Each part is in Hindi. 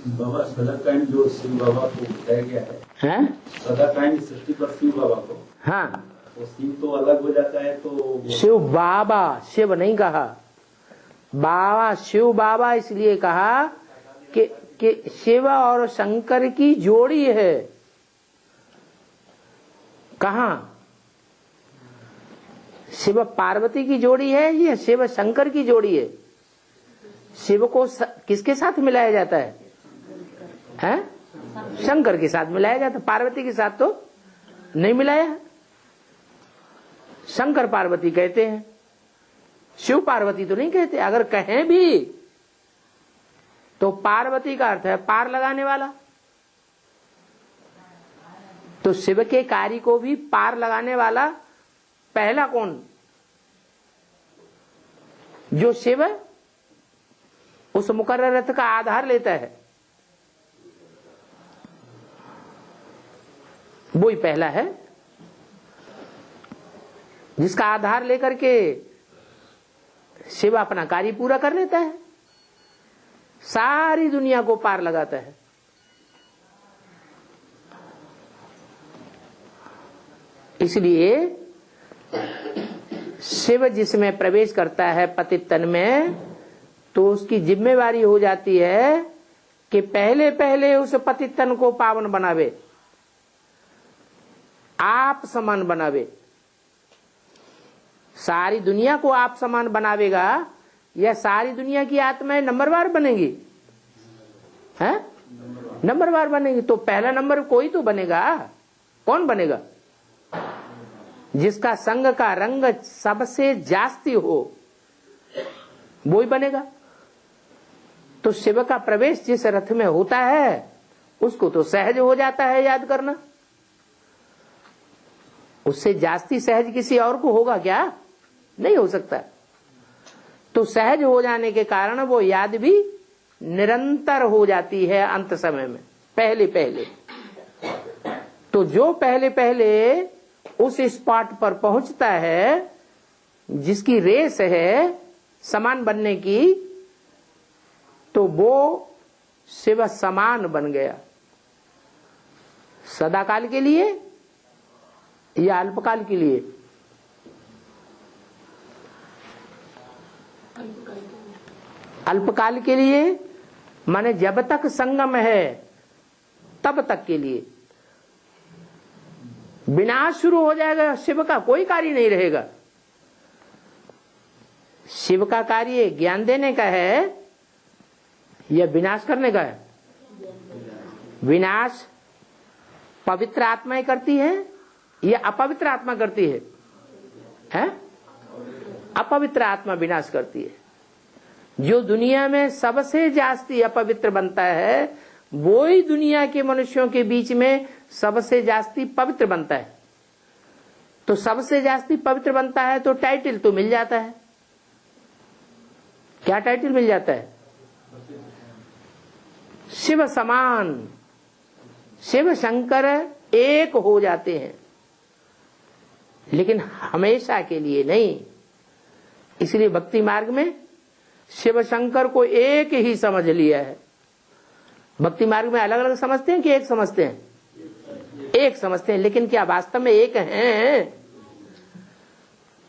बाबा सदाकांड जो शिव बाबा को बताया गया है, सदाकांड सृष्टि पर शिव बाबा को, हाँ, तो शिव तो अलग हो जाता है, तो शिव बाबा, शिव नहीं कहा बाबा, शिव बाबा इसलिए कहा कि शिव और शंकर की जोड़ी है। कहा शिव पार्वती की जोड़ी है, ये शिव शंकर की जोड़ी है। शिव को किसके साथ मिलाया जाता है? शंकर के साथ मिलाया जाता, पार्वती के साथ तो नहीं मिलाया। शंकर पार्वती कहते हैं, शिव पार्वती तो नहीं कहते। अगर कहें भी तो पार्वती का अर्थ है पार लगाने वाला, तो शिव के कार्य को भी पार लगाने वाला पहला कौन? जो शिव उस मुकर्रर रथ का आधार लेता है, वो ही पहला है, जिसका आधार लेकर के शिव अपना कार्य पूरा कर लेता है, सारी दुनिया को पार लगाता है। इसलिए शिव जिसमें प्रवेश करता है पतित तन में, तो उसकी जिम्मेवारी हो जाती है कि पहले पहले उस पतित तन को पावन बनावे, आप समान बनावे। सारी दुनिया को आप समान बनावेगा या सारी दुनिया की आत्माएं नंबरवार बनेगी? हैं? नंबरवार बनेगी। तो पहला नंबर कोई तो बनेगा। कौन बनेगा? जिसका संग का रंग सबसे जास्ती हो, वो ही बनेगा। तो शिव का प्रवेश जिस रथ में होता है उसको तो सहज हो जाता है याद करना। उससे जास्ती सहज किसी और को होगा क्या? नहीं हो सकता। तो सहज हो जाने के कारण वो याद भी निरंतर हो जाती है अंत समय में, पहले पहले। तो जो पहले पहले उस स्पॉट पर पहुंचता है जिसकी रेस है समान बनने की, तो वो शिव समान बन गया। सदाकाल के लिए या अल्पकाल के लिए? अल्पकाल के लिए, माने जब तक संगम है तब तक के लिए। विनाश शुरू हो जाएगा, शिव का कोई कार्य नहीं रहेगा। शिव का कार्य ज्ञान देने का है या विनाश करने का है? विनाश पवित्र आत्माएं करती है या अपवित्र आत्मा करती है? हैं? अपवित्र आत्मा विनाश करती है। जो दुनिया में सबसे जास्ती अपवित्र बनता है वो ही दुनिया के मनुष्यों के बीच में सबसे जास्ती पवित्र बनता है। तो सबसे जास्ती पवित्र बनता है तो टाइटल तो मिल जाता है। क्या टाइटल मिल जाता है? शिव समान। शिव शंकर एक हो जाते हैं, लेकिन हमेशा के लिए नहीं। इसलिए भक्ति मार्ग में शिव शंकर को एक ही समझ लिया है। भक्ति मार्ग में अलग अलग समझते हैं कि एक समझते हैं? एक समझते हैं, लेकिन क्या वास्तव में एक हैं?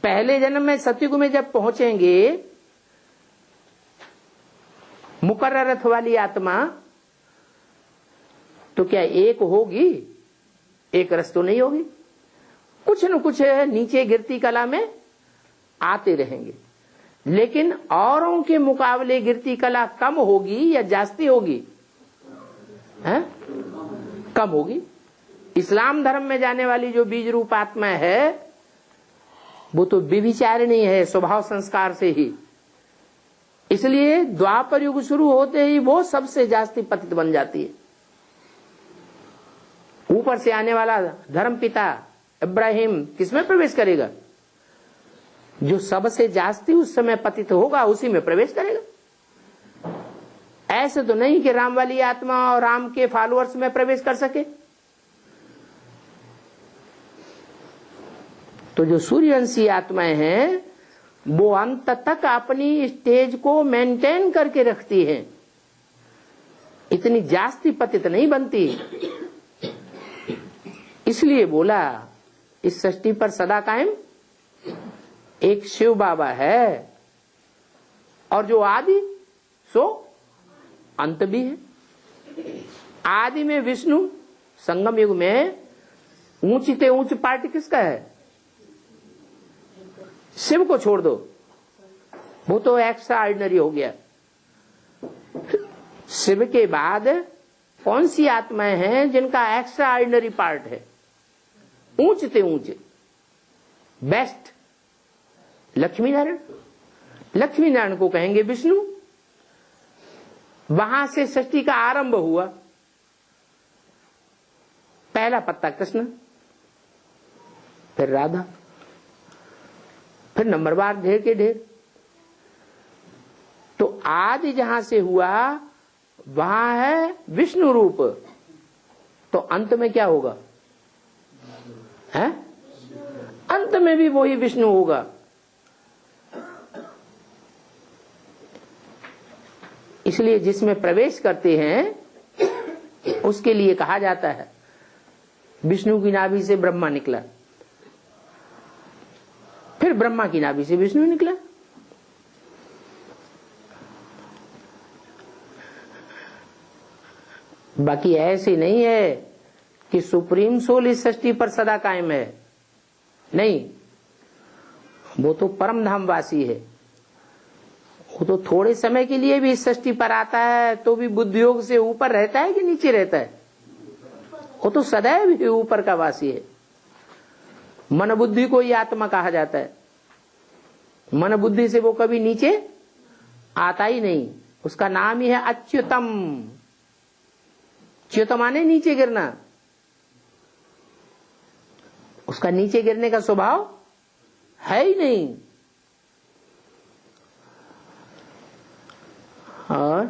पहले जन्म में सतयुग में जब पहुंचेंगे मुकर्रर रथ वाली आत्मा, तो क्या एक होगी? एक रस तो नहीं होगी। कुछ न कुछ नीचे गिरती कला में आते रहेंगे, लेकिन औरों के मुकाबले गिरती कला कम होगी या जास्ती होगी? हैं? कम होगी। इस्लाम धर्म में जाने वाली जो बीज रूप आत्मा है वो तो व्यभिचारिणी है स्वभाव संस्कार से ही। इसलिए द्वापर युग शुरू होते ही वो सबसे जास्ती पतित बन जाती है। ऊपर से आने वाला धर्म पिता इब्राहिम किसमें प्रवेश करेगा? जो सबसे जास्ती उस समय पतित होगा उसी में प्रवेश करेगा। ऐसे तो नहीं कि राम वाली आत्मा और राम के फॉलोअर्स में प्रवेश कर सके। तो जो सूर्यवंशी आत्माएं हैं वो अंत तक अपनी स्टेज को मेंटेन करके रखती हैं। इतनी जास्ती पतित नहीं बनती। इसलिए बोला इस सृष्टि पर सदा कायम एक शिव बाबा है, और जो आदि सो अंत भी है। आदि में विष्णु, संगम युग में ऊंचते ऊंच पार्टी किसका है? शिव को छोड़ दो, वो तो एक्स्ट्रा ऑर्डिनरी हो गया। शिव के बाद कौन सी आत्माएं हैं जिनका एक्स्ट्रा ऑर्डिनरी पार्ट है? ऊंचते ऊंचे बेस्ट लक्ष्मी नारायण। लक्ष्मी नारायण को कहेंगे विष्णु। वहां से सृष्टि का आरंभ हुआ। पहला पत्ता कृष्ण, फिर राधा, फिर नंबरवार ढेर के ढेर। तो आदि जहां से हुआ वहां है विष्णु रूप, तो अंत में क्या होगा? है अंत में भी वही विष्णु होगा। इसलिए जिसमें प्रवेश करते हैं उसके लिए कहा जाता है विष्णु की नाभि से ब्रह्मा निकला, फिर ब्रह्मा की नाभि से विष्णु निकला। बाकी ऐसे नहीं है कि सुप्रीम सोल इस सृष्टि पर सदा कायम है, नहीं, वो तो परम धाम वासी है। वो तो थोड़े समय के लिए भी इस सृष्टि पर आता है तो भी बुद्धि योग से ऊपर रहता है कि नीचे रहता है? वो तो सदैव ही ऊपर का वासी है। मन बुद्धि को ही आत्मा कहा जाता है। मन बुद्धि से वो कभी नीचे आता ही नहीं। उसका नाम ही है अच्युतम। च्युत माने नीचे गिरना। उसका नीचे गिरने का स्वभाव है ही नहीं। और